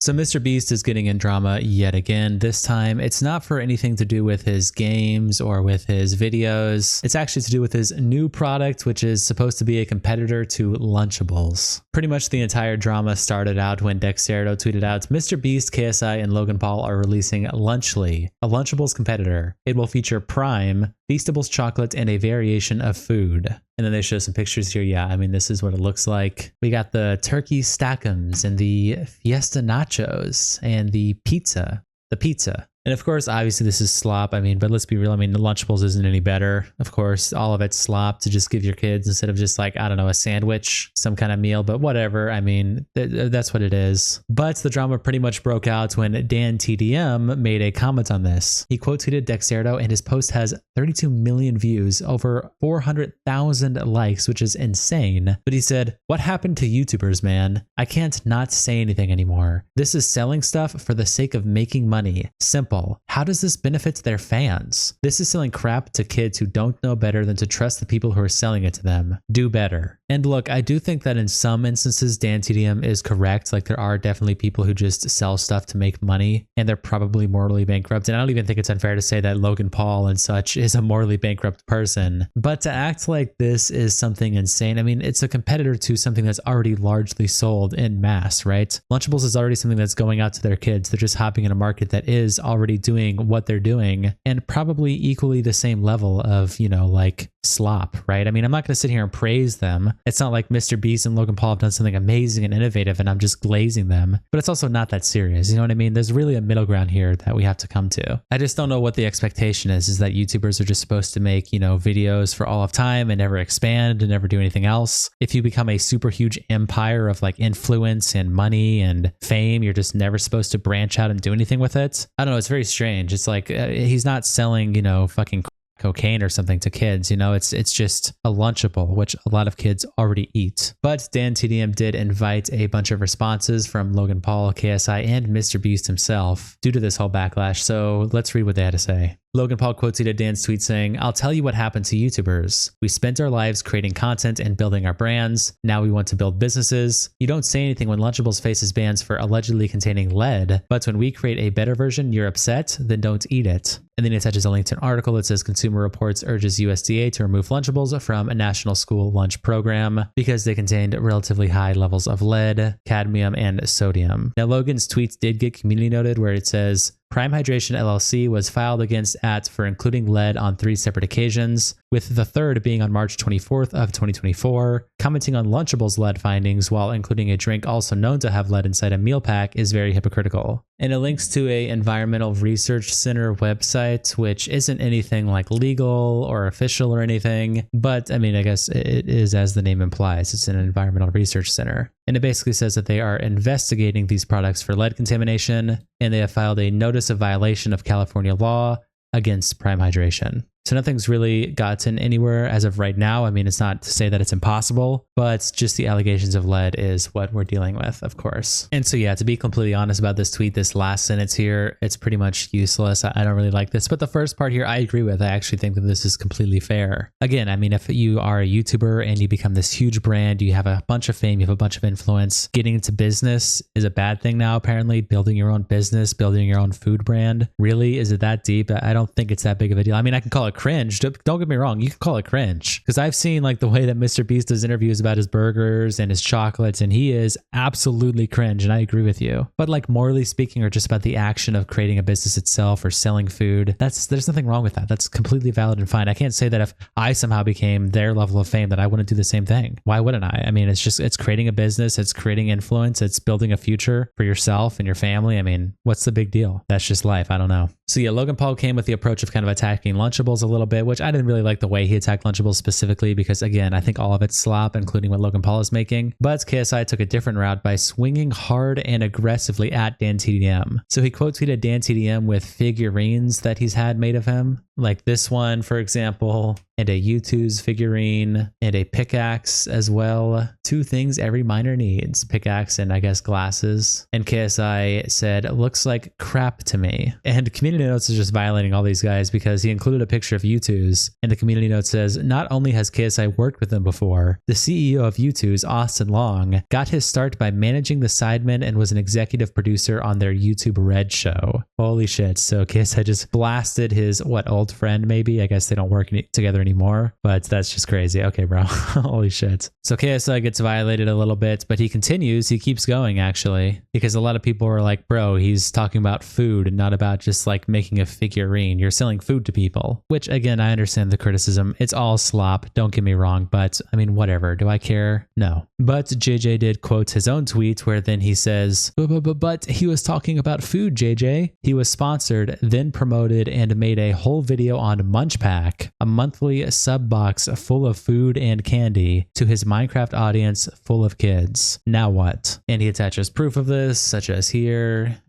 So MrBeast is getting in drama yet again. This time, it's not for anything to do with his games or with his videos. It's actually to do with his new product, which is supposed to be a competitor to Lunchables. Pretty much the entire drama started out when Dexerto tweeted out, MrBeast, KSI, and Logan Paul are releasing Lunchly, a Lunchables competitor. It will feature Prime, Feastables chocolate, and a variation of food. And then they show some pictures here. Yeah, I mean, this is what it looks like. We got the turkey stackums and the Fiesta nachos and the pizza. And of course, obviously this is slop. I mean, but let's be real. I mean, the Lunchables isn't any better. Of course, all of it's slop to just give your kids instead of just like, I don't know, a sandwich, some kind of meal, but whatever. I mean, that's what it is. But the drama pretty much broke out when DanTDM made a comment on this. He quote tweeted Dexerto and his post has 32 million views, over 400,000 likes, which is insane. But he said, what happened to YouTubers, man? I can't not say anything anymore. This is selling stuff for the sake of making money. Simple. How does this benefit their fans? This is selling crap to kids who don't know better than to trust the people who are selling it to them. Do better. And look, I do think that in some instances, DanTDM is correct. Like there are definitely people who just sell stuff to make money and they're probably morally bankrupt. And I don't even think it's unfair to say that Logan Paul and such is a morally bankrupt person. But to act like this is something insane, I mean, it's a competitor to something that's already largely sold in mass, right? Lunchables is already something that's going out to their kids. They're just hopping in a market that is already doing what they're doing and probably equally the same level of, you know, like slop, right? I mean, I'm not going to sit here and praise them. It's not like MrBeast and Logan Paul have done something amazing and innovative and I'm just glazing them, but it's also not that serious. You know what I mean? There's really a middle ground here that we have to come to. I just don't know what the expectation is that YouTubers are just supposed to make, you know, videos for all of time and never expand and never do anything else. If you become a super huge empire of like influence and money and fame, you're just never supposed to branch out and do anything with it. I don't know. It's very strange. It's like he's not selling, you know, fucking cocaine or something to kids, you know, it's just a Lunchable, which a lot of kids already eat. But DanTDM did invite a bunch of responses from Logan Paul, KSI, and MrBeast himself due to this whole backlash. So let's read what they had to say. Logan Paul quote tweeted Dan's tweet saying, I'll tell you what happened to YouTubers. We spent our lives creating content and building our brands. Now we want to build businesses. You don't say anything when Lunchables faces bans for allegedly containing lead, but when we create a better version, you're upset, then don't eat it. And then he attaches a link to an article that says Consumer Reports urges USDA to remove Lunchables from a national school lunch program because they contained relatively high levels of lead, cadmium, and sodium. Now, Logan's tweets did get community noted where it says, Prime Hydration LLC was filed against AT for including lead on 3 separate occasions, with the third being on March 24th of 2024. Commenting on Lunchables lead findings while including a drink also known to have lead inside a meal pack is very hypocritical. And it links to a Environmental Research Center website, which isn't anything like legal or official or anything, but I mean, I guess it is as the name implies. It's an environmental research center. And it basically says that they are investigating these products for lead contamination, and they have filed a notice of violation of California law against Prime Hydration. So nothing's really gotten anywhere as of right now. I mean, it's not to say that it's impossible, but just the allegations of lead is what we're dealing with, of course. And so yeah, to be completely honest about this tweet, this last sentence here, it's pretty much useless. I don't really like this, but the first part here, I agree with. I actually think that this is completely fair. Again, I mean, if you are a YouTuber and you become this huge brand, you have a bunch of fame, you have a bunch of influence, getting into business is a bad thing now, apparently. Building your own business, building your own food brand. Really, is it that deep? I don't think it's that big of a deal. I mean, I can call it cringe. Don't get me wrong. You can call it cringe because I've seen like the way that MrBeast does interviews about his burgers and his chocolates, and he is absolutely cringe. And I agree with you. But like morally speaking, or just about the action of creating a business itself or selling food, there's nothing wrong with that. That's completely valid and fine. I can't say that if I somehow became their level of fame that I wouldn't do the same thing. Why wouldn't I? I mean, it's creating a business, it's creating influence, it's building a future for yourself and your family. I mean, what's the big deal? That's just life. I don't know. So yeah, Logan Paul came with the approach of kind of attacking Lunchables a little bit, which I didn't really like the way he attacked Lunchables specifically because, again, I think all of it's slop, including what Logan Paul is making. But KSI took a different route by swinging hard and aggressively at DanTDM. So he quote tweeted DanTDM with figurines that he's had made of him. like this one, for example, and a U2's figurine and a pickaxe as well. 2 things every miner needs, pickaxe and I guess glasses. And KSI said, looks like crap to me. And community notes is just violating all these guys because he included a picture of U2's, and the community note says, not only has KSI worked with them before, the CEO of U2's, Austin Long, got his start by managing the Sidemen and was an executive producer on their YouTube Red show. Holy shit. So KSI just blasted his, old friend maybe? I guess they don't work together anymore, but that's just crazy. Okay, bro. Holy shit. So KSI gets violated a little bit, but he continues. He keeps going, actually, because a lot of people are like, bro, he's talking about food and not about just like making a figurine. You're selling food to people, which again, I understand the criticism. It's all slop. Don't get me wrong, but I mean, whatever. Do I care? No. But JJ did quote his own tweet where then he says, but he was talking about food, JJ. He was sponsored, then promoted, and made a whole video on Munch Pack, a monthly sub box full of food and candy to his Minecraft audience full of kids. Now what? And he attaches proof of this, such as here.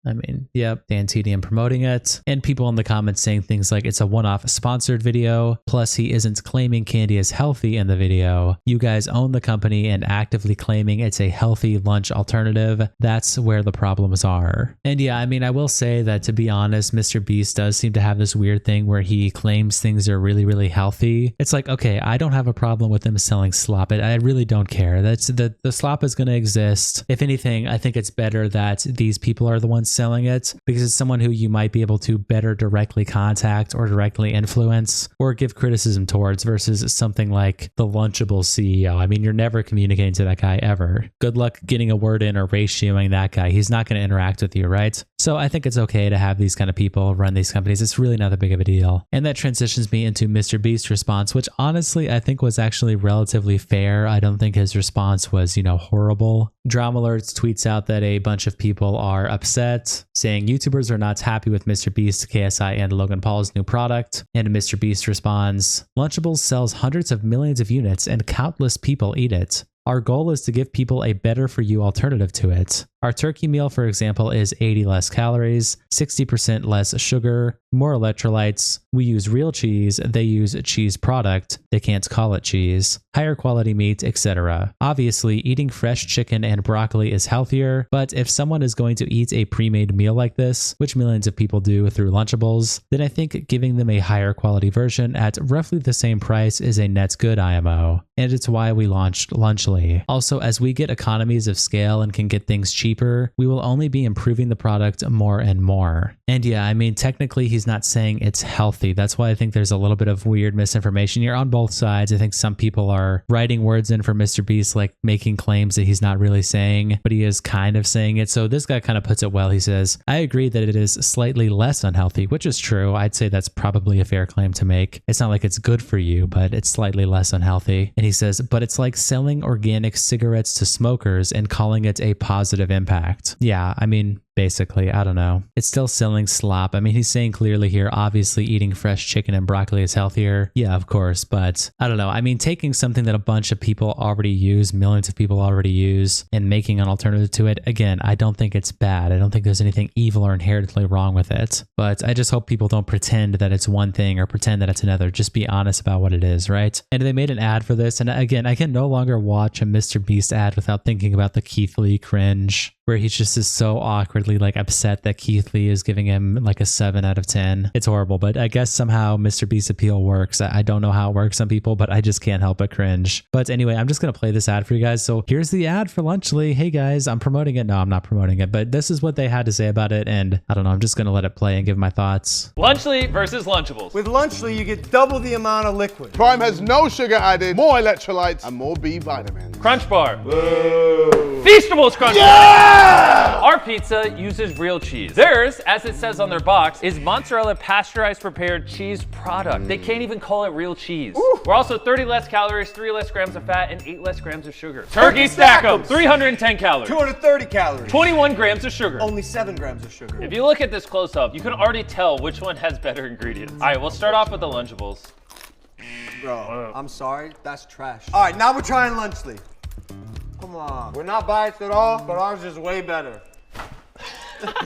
I mean, yep, DanTDM promoting it, and people in the comments saying things like it's a one-off sponsored video, plus he isn't claiming candy is healthy in the video. You guys own the company and actively claiming it's a healthy lunch alternative. That's where the problems are. And yeah, I mean, I will say that, to be honest, MrBeast does seem to have this weird thing where he claims things are really, really healthy. It's like, okay, I don't have a problem with them selling slop. I really don't care. That's the slop is going to exist. If anything, I think it's better that these people are the ones selling it, because it's someone who you might be able to better directly contact or directly influence or give criticism towards, versus something like the Lunchables CEO. I mean, you're never communicating to that guy ever. Good luck getting a word in or ratioing that guy. He's not going to interact with you, right? So I think it's okay to have these kind of people run these companies. It's really not that big of a deal. And that transitions me into MrBeast's response, which honestly I think was actually relatively fair. I don't think his response was, horrible. Drama Alerts tweets out that a bunch of people are upset, saying YouTubers are not happy with MrBeast, KSI, and Logan Paul's new product. And MrBeast responds, Lunchables sells hundreds of millions of units and countless people eat it. Our goal is to give people a better for you alternative to it. Our turkey meal, for example, is 80 less calories, 60% less sugar, more electrolytes. We use real cheese. They use a cheese product. They can't call it cheese. Higher quality meat, etc. Obviously, eating fresh chicken and broccoli is healthier, but if someone is going to eat a pre-made meal like this, which millions of people do through Lunchables, then I think giving them a higher quality version at roughly the same price is a net good IMO. And it's why we launched Lunchly. Also, as we get economies of scale and can get things cheaper, we will only be improving the product more and more. And yeah, I mean, technically he's not saying it's healthy. That's why I think there's a little bit of weird misinformation. You're on both sides. I think some people are writing words in for MrBeast, like making claims that he's not really saying, but he is kind of saying it. So this guy kind of puts it well. He says, I agree that it is slightly less unhealthy, which is true. I'd say that's probably a fair claim to make. It's not like it's good for you, but it's slightly less unhealthy. And he says, but it's like selling organic cigarettes to smokers and calling it a positive impact. Yeah, I mean, basically, I don't know. It's still selling slop. I mean, he's saying clearly here, obviously eating fresh chicken and broccoli is healthier. Yeah, of course, but I don't know. I mean, taking something that a bunch of people already use, millions of people already use, and making an alternative to it, again, I don't think it's bad. I don't think there's anything evil or inherently wrong with it. But I just hope people don't pretend that it's one thing or pretend that it's another. Just be honest about what it is, right? And they made an ad for this. And again, I can no longer watch a MrBeast ad without thinking about the Keith Lee cringe, where he just is so awkwardly like upset that Keith Lee is giving him like a 7 out of 10. It's horrible, but I guess somehow MrBeast's appeal works. I don't know how it works on people, but I just can't help but cringe. But anyway, I'm just going to play this ad for you guys. So here's the ad for Lunchly. Hey guys, I'm promoting it. No, I'm not promoting it, but this is what they had to say about it. And I don't know, I'm just going to let it play and give my thoughts. Lunchly versus Lunchables. With Lunchly, you get double the amount of liquid. Prime has no sugar added, more electrolytes, and more B vitamins. Crunch Bar. Whoa. Feastables Crunch Yeah! Bar. Our pizza uses real cheese. Theirs, as it says on their box, is mozzarella pasteurized prepared cheese product. They can't even call it real cheese. Ooh. We're also 30 less calories, 3 less grams of fat, and 8 less grams of sugar. Turkey Stack'em, 310 calories. 230 calories. 21 grams of sugar. Only 7 grams of sugar. If you look at this close up, you can already tell which one has better ingredients. All right, we'll start off with the Lunchables. Bro, I'm sorry, that's trash. All right, now we're trying Lunchly. Come on. We're not biased at all, but ours is way better.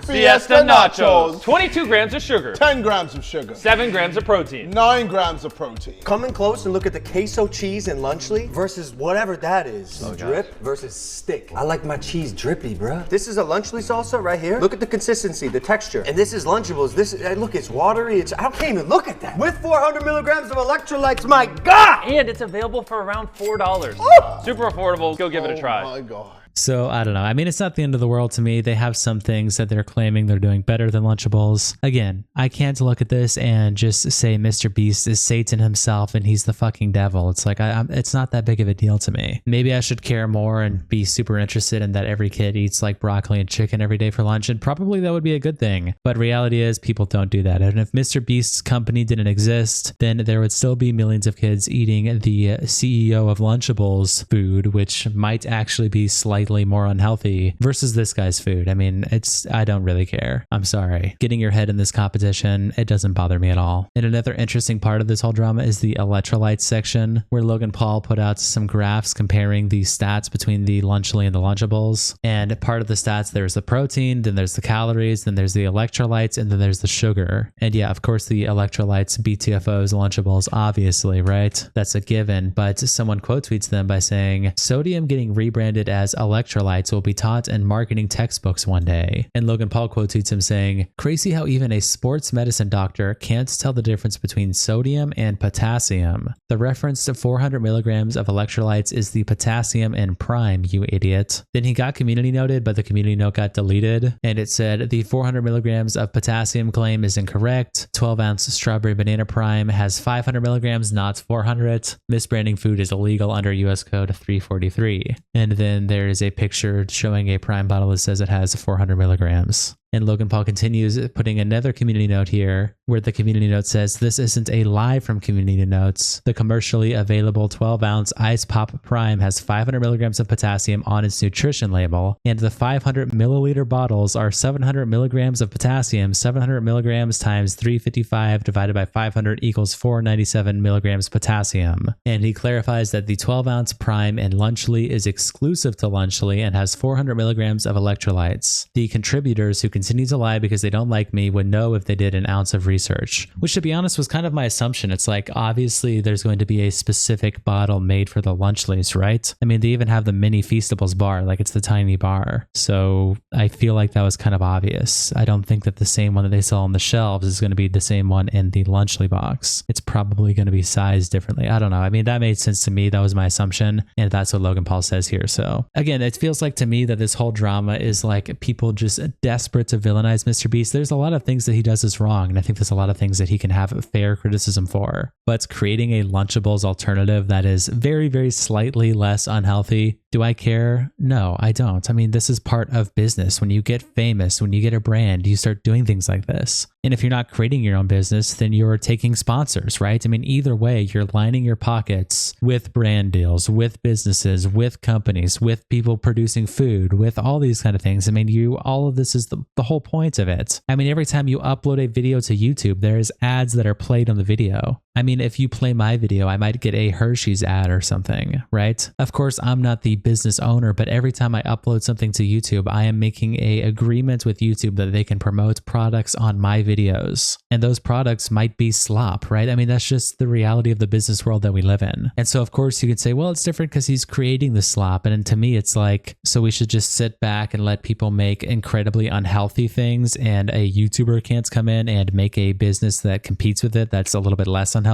Fiesta Nachos. 22 grams of sugar. 10 grams of sugar. 7 grams of protein. 9 grams of protein. Come in close and look at the queso cheese and Lunchly versus whatever that is. Drip versus stick. I like my cheese drippy, bruh. This is a Lunchly salsa right here. Look at the consistency, the texture. And this is Lunchables. This, look, it's watery. I can't even look at that. With 400 milligrams of electrolytes, my God! And it's available for around $4. Super affordable. Go give it a try. Oh my God. So I don't know. I mean, it's not the end of the world to me. They have some things that they're claiming they're doing better than Lunchables. Again, I can't look at this and just say Mr. Beast is Satan himself and he's the fucking devil. It's like, it's not that big of a deal to me. Maybe I should care more and be super interested in that every kid eats like broccoli and chicken every day for lunch, and probably that would be a good thing. But reality is people don't do that. And if Mr. Beast's company didn't exist, then there would still be millions of kids eating the CEO of Lunchables food, which might actually be slightly more unhealthy versus this guy's food. I mean, I don't really care. I'm sorry. Getting your head in this competition, it doesn't bother me at all. And another interesting part of this whole drama is the Electrolytes section, where Logan Paul put out some graphs comparing the stats between the Lunchly and the Lunchables. And part of the stats, there's the protein, then there's the calories, then there's the electrolytes, and then there's the sugar. And yeah, of course, the electrolytes, BTFOs, Lunchables, obviously, right? That's a given. But someone quote tweets them by saying, sodium getting rebranded as electrolytes will be taught in marketing textbooks one day. And Logan Paul quote tweets him saying, crazy how even a sports medicine doctor can't tell the difference between sodium and potassium. The reference to 400 milligrams of electrolytes is the potassium in prime, you idiot. Then he got community noted, but the community note got deleted. And it said the 400 milligrams of potassium claim is incorrect. 12-ounce strawberry banana prime has 500 milligrams, not 400. Misbranding food is illegal under US code 343. And then there is a picture showing a prime bottle that says it has 400 milligrams. And Logan Paul continues putting another community note here where the community note says, this isn't a lie from community notes. The commercially available 12-ounce Ice Pop Prime has 500 milligrams of potassium on its nutrition label, and the 500 milliliter bottles are 700 milligrams of potassium. 700 milligrams times 355 divided by 500 equals 497 milligrams potassium. And he clarifies that the 12-ounce Prime in Lunchly is exclusive to Lunchly and has 400 milligrams of electrolytes. The contributors who continue to lie because they don't like me would know if they did an ounce of research, which to be honest was kind of my assumption. It's like, obviously there's going to be a specific bottle made for the Lunchlys, right? I mean, they even have the mini Feastables bar, like it's the tiny bar. So I feel like that was kind of obvious. I don't think that the same one that they sell on the shelves is going to be the same one in the Lunchly box. It's probably going to be sized differently. I don't know. I mean, that made sense to me. That was my assumption. And that's what Logan Paul says here. So again, it feels like to me that this whole drama is like people just desperate to villainize Mr. Beast. There's a lot of things that he does is wrong, and I think there's a lot of things that he can have fair criticism for. But creating a Lunchables alternative that is very, very slightly less unhealthy, do I care? No, I don't. I mean, this is part of business. When you get famous, when you get a brand, you start doing things like this. And if you're not creating your own business, then you're taking sponsors, right? I mean, either way, you're lining your pockets with brand deals, with businesses, with companies, with people producing food, with all these kind of things. I mean, all of this is the whole point of it. I mean, every time you upload a video to YouTube, there's ads that are played on the video. I mean, if you play my video, I might get a Hershey's ad or something, right? Of course, I'm not the business owner, but every time I upload something to YouTube, I am making an agreement with YouTube that they can promote products on my videos. And those products might be slop, right? I mean, that's just the reality of the business world that we live in. And so, of course, you could say, well, it's different because he's creating the slop. And to me, it's like, so we should just sit back and let people make incredibly unhealthy things, and a YouTuber can't come in and make a business that competes with it that's a little bit less unhealthy.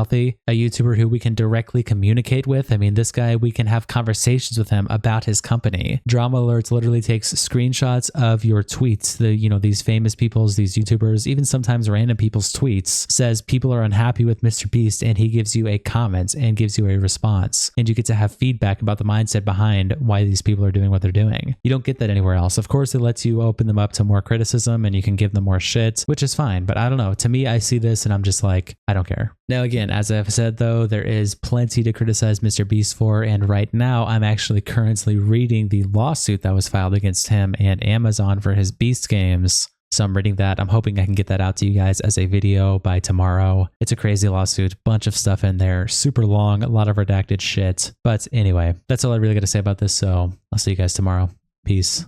A YouTuber who we can directly communicate with. I mean, this guy, we can have conversations with him about his company. Drama Alerts literally takes screenshots of your tweets. These famous people's, these YouTubers, even sometimes random people's tweets, says people are unhappy with Mr. Beast, and he gives you a comment and gives you a response. And you get to have feedback about the mindset behind why these people are doing what they're doing. You don't get that anywhere else. Of course, it lets you open them up to more criticism and you can give them more shit, which is fine. But I don't know. To me, I see this and I'm just like, I don't care. Now, again, as I've said, though, there is plenty to criticize Mr. Beast for, and right now I'm actually currently reading the lawsuit that was filed against him and Amazon for his Beast games. So I'm reading that. I'm hoping I can get that out to you guys as a video by tomorrow. It's a crazy lawsuit, bunch of stuff in there, super long, a lot of redacted shit. But anyway, that's all I really got to say about this, so I'll see you guys tomorrow. Peace.